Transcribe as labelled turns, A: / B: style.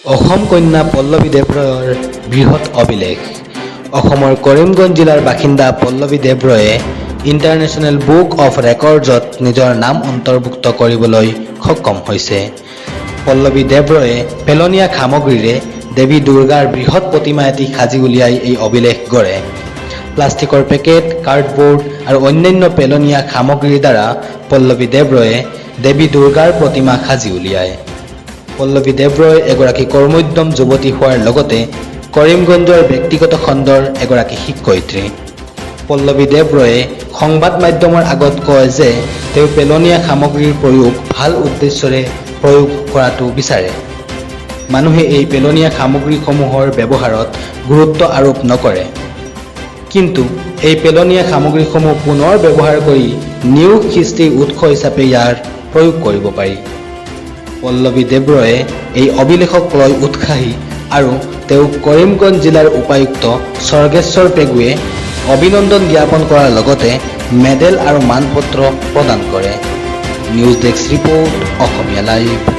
A: অসম কন্যা পল্লৱী দেৱৰয়ৰ বৃহৎ অভিলেখ। অসমৰ কৰিমগঞ্জ জিলাৰ বাসিন্দা পল্লৱী দেৱৰয়ে ইণ্টাৰনেশ্যনেল বুক অফ ৰেকৰ্ডছত নিজৰ নাম অন্তৰ্ভুক্ত কৰিবলৈ সক্ষম হৈছে। পল্লৱী দেৱৰয়ে পেলনীয়া সামগ্ৰীৰে দেৱী দুৰ্গাৰ বৃহৎ প্ৰতিমা এটি সাজি উলিয়াই এই অভিলেখ গঢ়ে। প্লাষ্টিকৰ পেকেট, কাৰ্ডবোৰ্ড আৰু অন্যান্য পেলনীয়া সামগ্ৰীৰ দ্বাৰা পল্লৱী দেৱৰয়ে দেৱী দুৰ্গাৰ প্ৰতিমা সাজি উলিয়ায়। পল্লৱী দেৱৰয় এগৰাকী কৰ্মোদ্যম যুৱতী হোৱাৰ লগতে কৰিমগঞ্জৰ ব্যক্তিগত খণ্ডৰ এগৰাকী শিক্ষয়িত্ৰী। পল্লৱী দেৱৰয়ে সংবাদ মাধ্যমৰ আগত কয় যে তেওঁ পেলনীয়া সামগ্ৰীৰ প্ৰয়োগ ভাল উদ্দেশ্যৰে প্ৰয়োগ কৰাটো বিচাৰে। মানুহে এই পেলনীয়া সামগ্ৰীসমূহৰ ব্যৱহাৰত গুৰুত্ব আৰোপ নকৰে, কিন্তু এই পেলনীয়া সামগ্ৰীসমূহ পুনৰ ব্যৱহাৰ কৰি নিউ সৃষ্টিৰ উৎস হিচাপে ইয়াৰ প্ৰয়োগ কৰিব পাৰি। পল্লৱী দেৱৰয়ে এই অভিলেখক লৈ উৎসাহী আৰু তেওঁক কৰিমগঞ্জ জিলাৰ উপায়ুক্ত স্বৰ্গেশ্বৰ পেগুৱে অভিনন্দন জ্ঞাপন কৰাৰ লগতে মেডেল আৰু মানপত্ৰ প্ৰদান কৰে। নিউজ ডেস্ক ৰিপৰ্ট, অসমীয়া লাইভ।